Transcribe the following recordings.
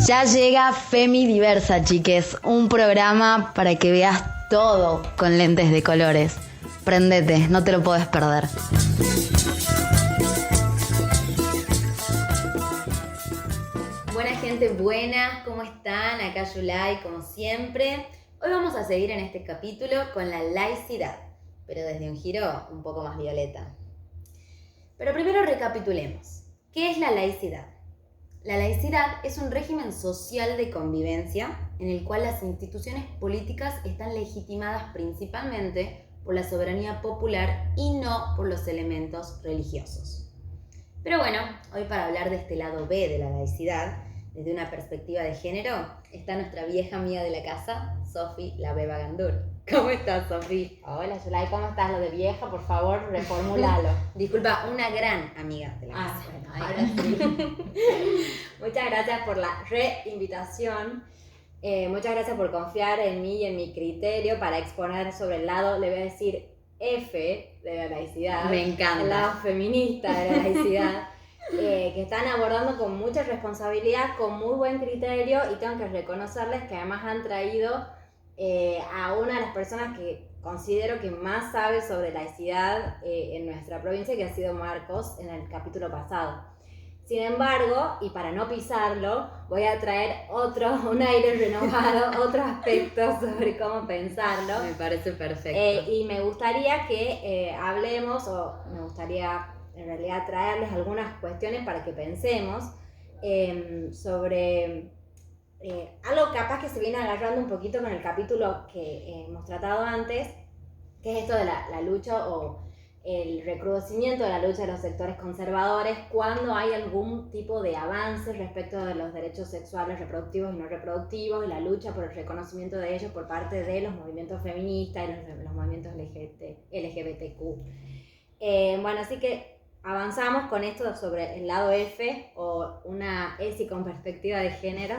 Ya llega Femi Diversa, chiques, un programa para que veas todo con lentes de colores. Prendete, no te lo podés perder. Buena gente buena, ¿cómo están? Acá Yulai, como siempre. Hoy vamos a seguir en este capítulo con la laicidad, pero desde un giro un poco más violeta. Pero primero recapitulemos. ¿Qué es la laicidad? La laicidad es un régimen social de convivencia en el cual las instituciones políticas están legitimadas principalmente por la soberanía popular y no por los elementos religiosos. Pero bueno, hoy para hablar de este lado B de la laicidad, desde una perspectiva de género, está nuestra vieja amiga de la casa, Sofi la Beba Gandur. ¿Cómo estás, Sofi? Hola, Yulai, ¿cómo estás? Lo de vieja, por favor, reformúlalo. Disculpa, una gran amiga de la casa. Bueno, ahora sí. Muchas gracias por la reinvitación. Muchas gracias por confiar en mí y en mi criterio para exponer sobre el lado, le voy a decir, F de la laicidad. Me encanta. El lado feminista de la laicidad. Que están abordando con mucha responsabilidad, con muy buen criterio, y tengo que reconocerles que además han traído a una de las personas que considero que más sabe sobre laicidad en nuestra provincia, que ha sido Marcos en el capítulo pasado. Sin embargo, y para no pisarlo, voy a traer un aire renovado, otro aspecto sobre cómo pensarlo. Me parece perfecto. Y me gustaría que hablemos, o me gustaría en realidad traerles algunas cuestiones para que pensemos sobre algo capaz que se viene agarrando un poquito con el capítulo que hemos tratado antes, que es esto de la lucha o el recrudecimiento de la lucha de los sectores conservadores cuando hay algún tipo de avance respecto de los derechos sexuales reproductivos y no reproductivos, y la lucha por el reconocimiento de ellos por parte de los movimientos feministas y los movimientos LGBTQ. Bueno, así que avanzamos con esto sobre el lado F, o una ESI con perspectiva de género.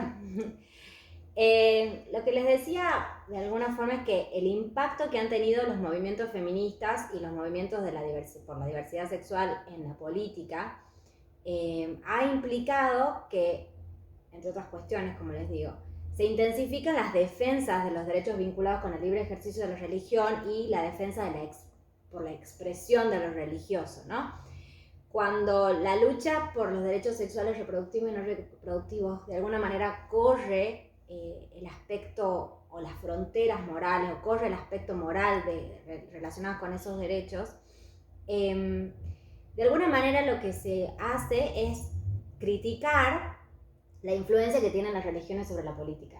Lo que les decía de alguna forma es que el impacto que han tenido los movimientos feministas y los movimientos por la diversidad sexual en la política ha implicado que, entre otras cuestiones, como les digo, se intensifican las defensas de los derechos vinculados con el libre ejercicio de la religión y la defensa por la expresión de lo religioso, ¿no? Cuando la lucha por los derechos sexuales reproductivos y no reproductivos de alguna manera corre el aspecto o las fronteras morales, o corre el aspecto moral relacionado con esos derechos, de alguna manera lo que se hace es criticar la influencia que tienen las religiones sobre la política.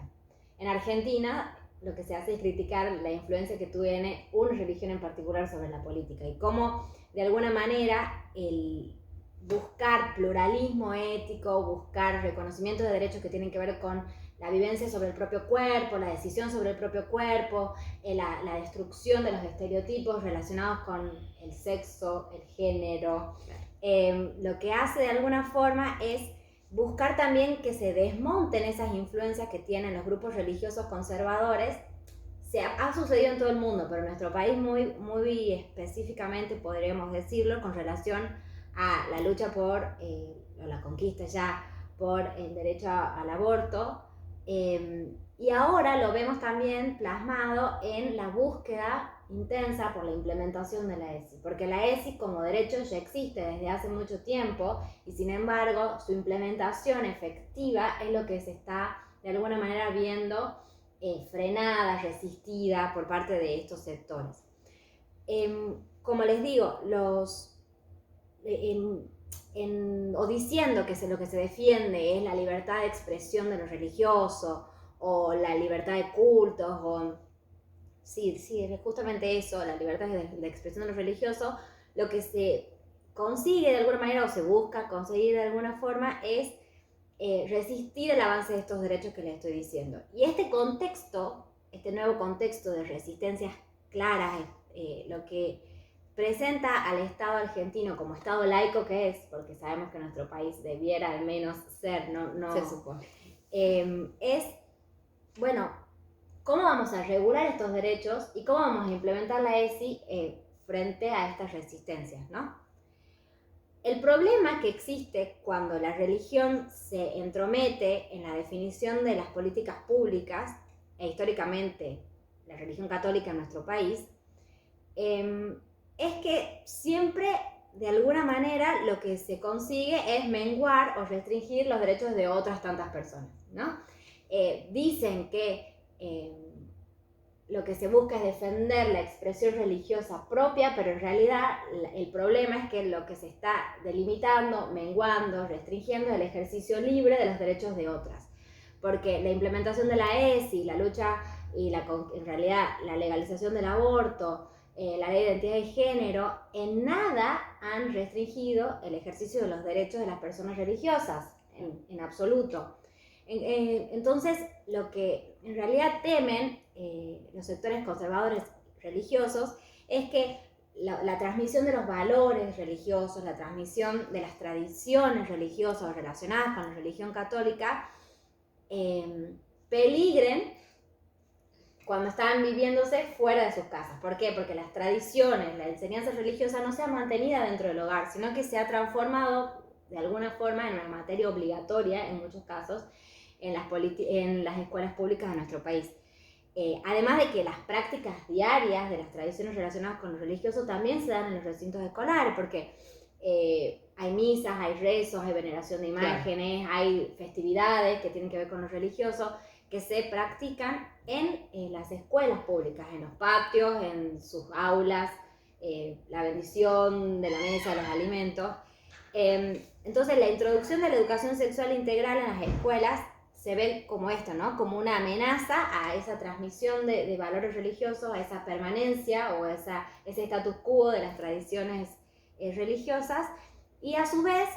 En Argentina lo que se hace es criticar la influencia que tiene una religión en particular sobre la política, y cómo de alguna manera el buscar pluralismo ético, buscar reconocimiento de derechos que tienen que ver con la vivencia sobre el propio cuerpo, la decisión sobre el propio cuerpo, la destrucción de los estereotipos relacionados con el sexo, el género, lo que hace de alguna forma es buscar también que se desmonten esas influencias que tienen los grupos religiosos conservadores. Ha sucedido en todo el mundo, pero en nuestro país muy específicamente podríamos decirlo con relación a la lucha por la conquista ya por el derecho al aborto, y ahora lo vemos también plasmado en la búsqueda intensa por la implementación de la ESI, porque la ESI como derecho ya existe desde hace mucho tiempo, y sin embargo su implementación efectiva es lo que se está de alguna manera viendo frenada, resistida por parte de estos sectores. Como les digo, o diciendo que lo que se defiende es la libertad de expresión de lo religioso, o la libertad de cultos, o sí, es justamente eso, la libertad de expresión de lo religioso, lo que se consigue de alguna manera, o se busca conseguir de alguna forma, es resistir el avance de estos derechos que les estoy diciendo. Y este nuevo contexto de resistencias claras, lo que presenta al Estado argentino como Estado laico que es, porque sabemos que nuestro país debiera al menos ser, no se supone, es, bueno, ¿cómo vamos a regular estos derechos y cómo vamos a implementar la ESI frente a estas resistencias, ¿no? El problema que existe cuando la religión se entromete en la definición de las políticas públicas, e históricamente la religión católica en nuestro país, es que siempre, de alguna manera, lo que se consigue es menguar o restringir los derechos de otras tantas personas, ¿no? Dicen que lo que se busca es defender la expresión religiosa propia, pero en realidad el problema es que lo que se está delimitando, menguando, restringiendo es el ejercicio libre de los derechos de otras. Porque la implementación de la ESI, la lucha y en realidad la legalización del aborto, la ley de identidad de género, en nada han restringido el ejercicio de los derechos de las personas religiosas, en absoluto. Entonces, lo que en realidad temen los sectores conservadores religiosos es que la transmisión de los valores religiosos, la transmisión de las tradiciones religiosas relacionadas con la religión católica, peligren cuando están viviéndose fuera de sus casas. ¿Por qué? Porque las tradiciones, la enseñanza religiosa no se ha mantenido dentro del hogar, sino que se ha transformado de alguna forma en una materia obligatoria en muchos casos en las escuelas públicas de nuestro país. Además de que las prácticas diarias de las tradiciones relacionadas con lo religioso también se dan en los recintos escolares, porque hay misas, hay rezos, hay veneración de imágenes, claro, hay festividades que tienen que ver con lo religioso que se practican en las escuelas públicas, en los patios, en sus aulas, la bendición de la mesa, los alimentos. Entonces la introducción de la educación sexual integral en las escuelas se ve como esto, ¿no? Como una amenaza a esa transmisión de valores religiosos, a esa permanencia o ese status quo de las tradiciones religiosas, y a su vez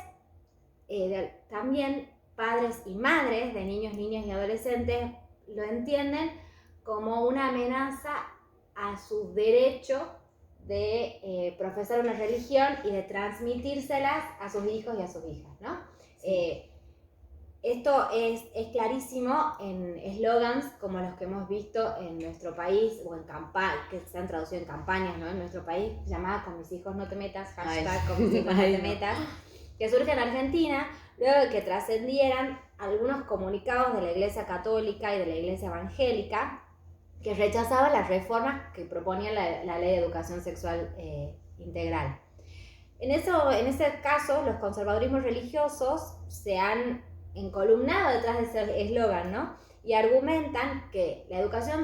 también padres y madres de niños, niñas y adolescentes lo entienden como una amenaza a su derecho de profesar una religión y de transmitírselas a sus hijos y a sus hijas, ¿no? Sí. Esto es clarísimo en eslogans como los que hemos visto en nuestro país, o en campañas, que se han traducido en campañas, ¿no? En nuestro país, llamada "Con mis hijos no te metas", hashtag "Con mis hijos no te metas", que surge en Argentina luego de que trascendieran algunos comunicados de la Iglesia Católica y de la Iglesia Evangélica que rechazaban las reformas que proponía la Ley de Educación Sexual Integral. En ese caso, los conservadurismos religiosos se han encolumnado detrás de ese eslogan, ¿no? Y argumentan que la educación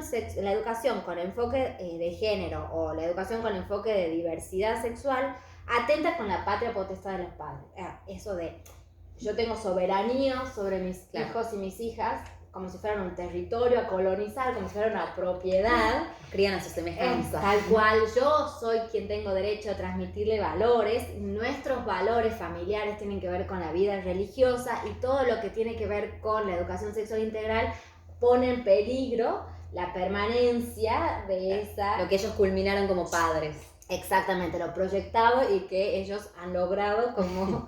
con enfoque de género o la educación con enfoque de diversidad sexual atenta con la patria potestad de los padres. Eso de yo tengo soberanía sobre mis hijos y mis hijas, como si fueran un territorio a colonizar, como si fuera una propiedad. Crían a sus semejanzas. Tal cual, yo soy quien tengo derecho a transmitirle valores. Nuestros valores familiares tienen que ver con la vida religiosa, y todo lo que tiene que ver con la educación sexual integral pone en peligro la permanencia de esa... Lo que ellos culminaron como padres. Exactamente, lo proyectado y que ellos han logrado como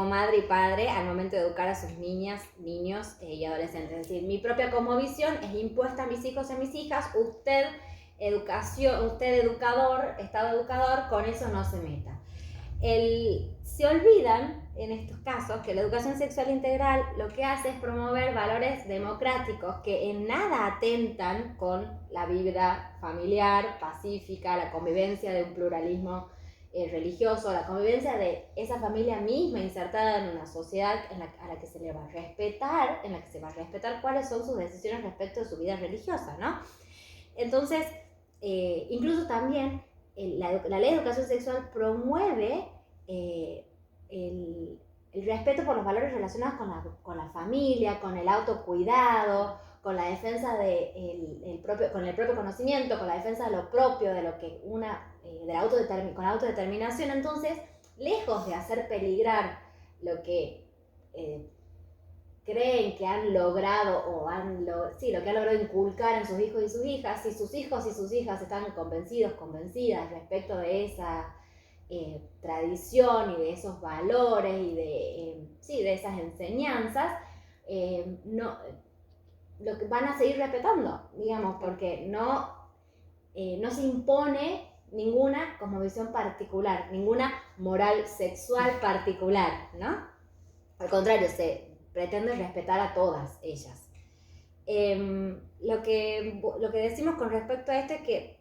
madre y padre al momento de educar a sus niñas, niños y adolescentes. Es decir, mi propia cosmovisión es impuesta a mis hijos y a mis hijas. Usted educador, Estado educador, con eso no se meta. Se olvidan en estos casos que la educación sexual integral lo que hace es promover valores democráticos que en nada atentan con la vida familiar, pacífica, la convivencia de un pluralismo religioso, la convivencia de esa familia misma insertada en una sociedad a la que se le va a respetar, en la que se va a respetar cuáles son sus decisiones respecto de su vida religiosa, ¿no? Entonces, incluso también la ley de educación sexual promueve el respeto por los valores relacionados con la familia, con el autocuidado, con la defensa con el propio conocimiento, con la defensa de lo propio, de lo que con la autodeterminación. Entonces, lejos de hacer peligrar lo que creen que han logrado lo que han logrado inculcar en sus hijos y sus hijas, si sus hijos y sus hijas están convencidos, convencidas respecto de esa tradición y de esos valores y de esas enseñanzas, lo que van a seguir respetando, digamos, porque no se impone ninguna cosmovisión particular, ninguna moral sexual particular, ¿no? Al contrario, se pretende respetar a todas ellas. Lo que decimos con respecto a esto es que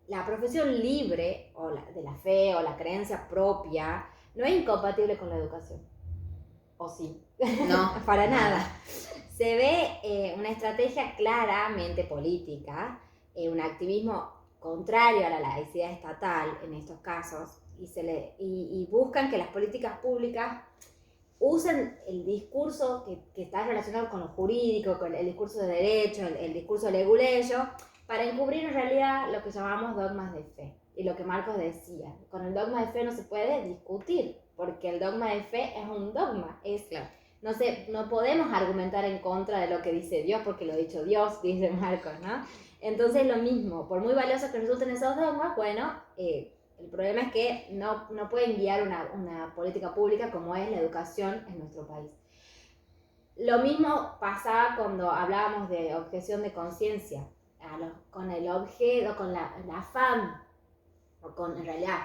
la profesión libre de la fe o la creencia propia no es incompatible con la educación. ¿O sí? No, para nada. Se ve una estrategia claramente política, un activismo contrario a la laicidad estatal en estos casos, y buscan que las políticas públicas usen el discurso que está relacionado con lo jurídico, con el discurso de derecho, el discurso leguleyo, para encubrir en realidad lo que llamamos dogmas de fe. Y lo que Marcos decía, con el dogma de fe no se puede discutir, porque el dogma de fe es un dogma, claro. No podemos argumentar en contra de lo que dice Dios, porque lo ha dicho Dios, dice Marcos, ¿no? Entonces lo mismo, por muy valiosos que resulten esos dogmas, bueno, el problema es que no pueden guiar una política pública como es la educación en nuestro país. Lo mismo pasaba cuando hablábamos de objeción de conciencia, con el objeto, con la afán, o en realidad,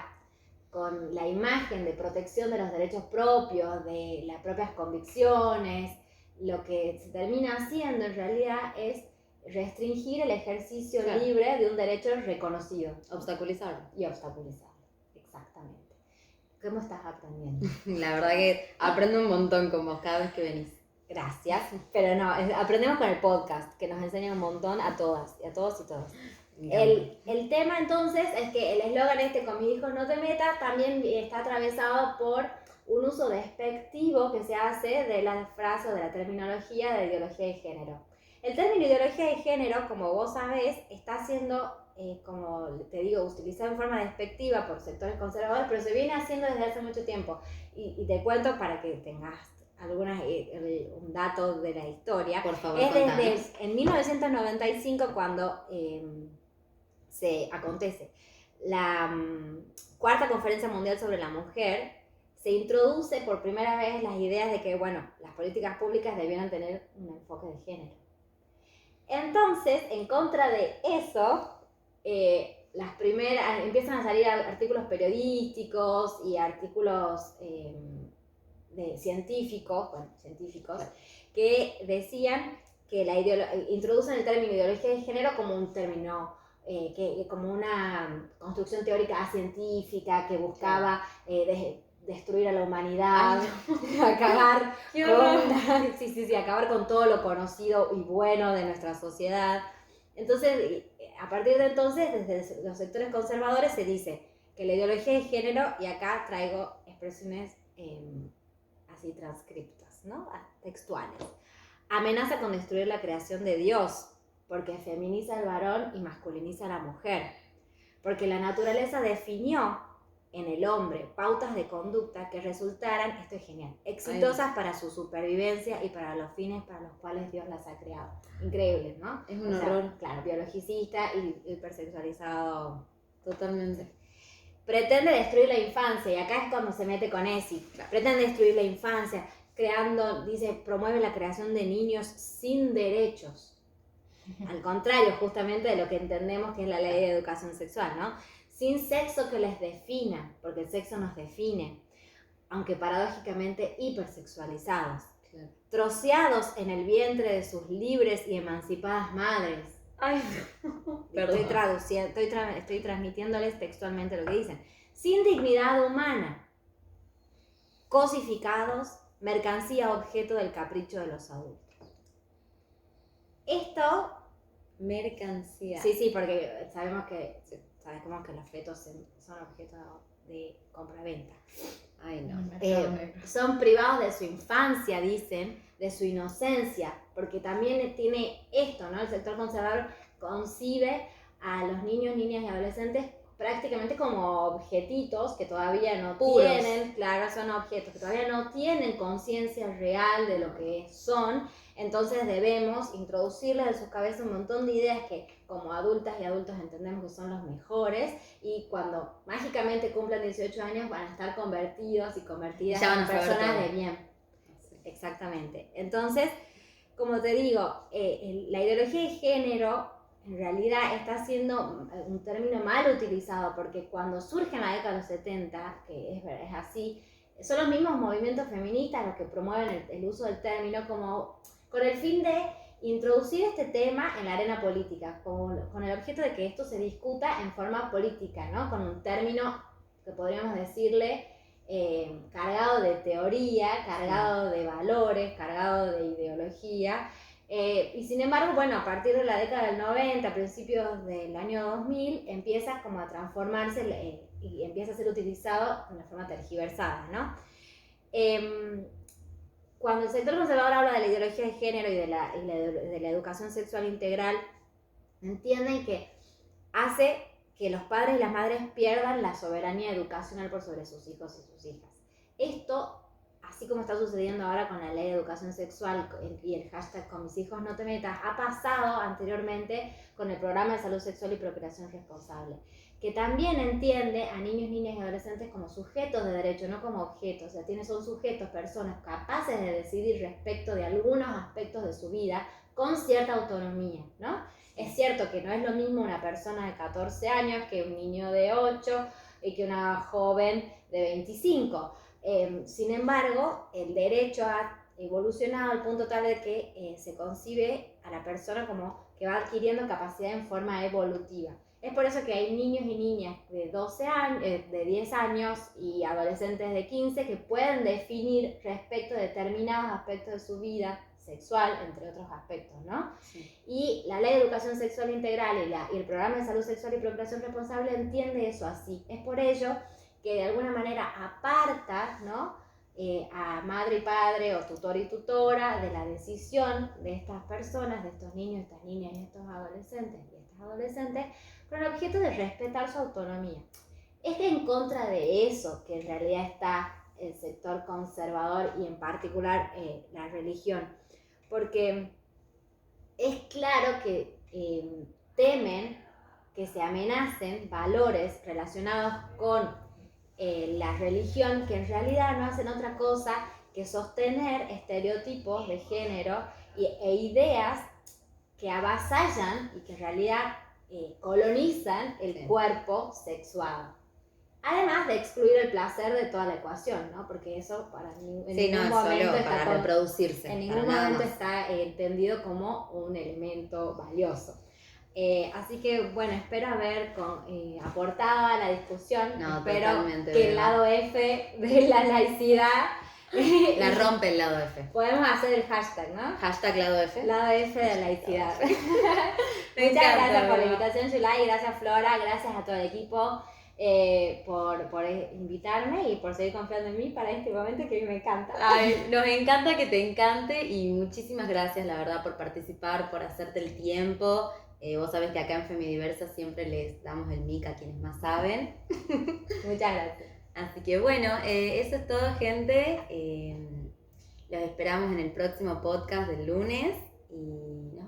con la imagen de protección de los derechos propios, de las propias convicciones. Lo que se termina haciendo en realidad es restringir el ejercicio libre de un derecho reconocido. Obstaculizarlo. Y obstaculizarlo, exactamente. ¿Cómo estás aprendiendo? La verdad que aprendo un montón con vos cada vez que venís. Gracias, pero no, aprendemos con el podcast, que nos enseña un montón a todas, y a todos y todas. El tema entonces es que el eslogan con mis hijos no te metas también está atravesado por un uso despectivo que se hace de la frase o de la terminología de ideología de género. El término ideología de género, como vos sabés, está siendo, como te digo, utilizado en forma despectiva por sectores conservadores, pero se viene haciendo desde hace mucho tiempo. Y te cuento para que tengas un dato de la historia. Por favor, es desde en 1995 cuando se acontece la Cuarta Conferencia Mundial sobre la Mujer. Se introduce por primera vez las ideas de que, bueno, las políticas públicas debieran tener un enfoque de género. Entonces, en contra de eso, empiezan a salir artículos periodísticos y artículos científicos, que decían que introducen el término ideología de género como un término, como una construcción teórica científica que buscaba destruir a la humanidad, acabar acabar con todo lo conocido y bueno de nuestra sociedad. Entonces, a partir de entonces, desde los sectores conservadores se dice que la ideología de género, y acá traigo expresiones así transcriptas, ¿no? Textuales. Amenaza con destruir la creación de Dios, porque feminiza al varón y masculiniza a la mujer. Porque la naturaleza definió en el hombre pautas de conducta que resultaran, esto es genial, exitosas para su supervivencia y para los fines para los cuales Dios las ha creado. Increíble, ¿no? Es un horror. Claro, biologicista y hipersexualizado. Totalmente. Pretende destruir la infancia, y acá es cuando se mete con ESI. Claro. Pretende destruir la infancia, promueve la creación de niños sin derechos. Al contrario, justamente de lo que entendemos que es la ley de educación sexual, ¿no? Sin sexo que les defina, porque el sexo nos define, aunque paradójicamente hipersexualizados. Claro. Troceados en el vientre de sus libres y emancipadas madres. Ay, estoy transmitiéndoles textualmente lo que dicen. Sin dignidad humana, cosificados, mercancía objeto del capricho de los adultos. Esto... Mercancía. Sí, porque sabemos que los fetos son objeto de compra-venta. Ay, no. Son privados de su infancia, dicen, de su inocencia, porque también tiene esto, ¿no? El sector conservador concibe a los niños, niñas y adolescentes prácticamente como objetitos que todavía no tienen, claro, son objetos que todavía no tienen conciencia real de lo que son. Entonces debemos introducirles en sus cabezas un montón de ideas que como adultas y adultos entendemos que son los mejores, y cuando mágicamente cumplan 18 años van a estar convertidos y convertidas en personas de bien. Sí. Exactamente. Entonces, como te digo, la ideología de género en realidad está siendo un término mal utilizado, porque cuando surge en la década de los 70, que es así, son los mismos movimientos feministas los que promueven el uso del término como con el fin de introducir este tema en la arena política, con el objeto de que esto se discuta en forma política, ¿no? Con un término que podríamos decirle cargado de teoría, cargado de valores, cargado de ideología. Y sin embargo, bueno, a partir de la década del 90, a principios del año 2000, empieza como a transformarse y empieza a ser utilizado de una forma tergiversada, ¿no? Cuando el sector conservador habla de la ideología de género y de la educación sexual integral, entienden que hace que los padres y las madres pierdan la soberanía educacional por sobre sus hijos y sus hijas. Esto, así como está sucediendo ahora con la ley de educación sexual y el hashtag con mis hijos no te metas, ha pasado anteriormente con el programa de salud sexual y procreación responsable, que también entiende a niños, niñas y adolescentes como sujetos de derecho, no como objetos. O sea, son sujetos, personas capaces de decidir respecto de algunos aspectos de su vida con cierta autonomía, ¿no? Es cierto que no es lo mismo una persona de 14 años que un niño de 8 y que una joven de 25. Sin embargo, el derecho ha evolucionado al punto tal de que se concibe a la persona como que va adquiriendo capacidad en forma evolutiva. Es por eso que hay niños y niñas de 12 años, de 10 años y adolescentes de 15 que pueden definir respecto de determinados aspectos de su vida sexual, entre otros aspectos, ¿no? Sí. Y la Ley de Educación Sexual Integral y el Programa de Salud Sexual y Procreación Responsable entiende eso así. Es por ello que de alguna manera aparta, ¿no?, a madre y padre o tutor y tutora de la decisión de estas personas, de estos niños, estas niñas y estos adolescentes y estas adolescentes, con el objeto de respetar su autonomía. Es en contra de eso que en realidad está el sector conservador y en particular la religión, porque es claro que temen que se amenacen valores relacionados con la religión, que en realidad no hacen otra cosa que sostener estereotipos de género e ideas que avasallan y que en realidad colonizan el cuerpo sexuado. Además de excluir el placer de toda la ecuación, ¿no? Porque eso en ningún momento está para reproducirse. En ningún momento está entendido como un elemento valioso. Así que, bueno, espero haber aportado a la discusión. Espero que el lado F de la laicidad la rompe el lado F. Podemos hacer el hashtag, ¿no? Hashtag lado F. Lado F de la laicidad. Muchas gracias por la invitación, Yulay. Gracias, Flora. Gracias a todo el equipo por invitarme y por seguir confiando en mí para este momento que a mí me encanta. Ay, nos encanta que te encante y muchísimas gracias, la verdad, por participar, por hacerte el tiempo. Vos sabés que acá en Femidiversa siempre les damos el mic a quienes más saben. Muchas gracias. Así que bueno, eso es todo, gente. Los esperamos en el próximo podcast del lunes y nos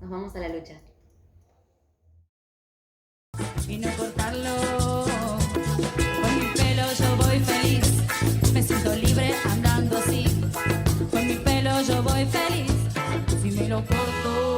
vamos a la lucha. Y no cortarlo, con mi pelo yo voy feliz, me siento libre andando así, con mi pelo yo voy feliz, si me lo corto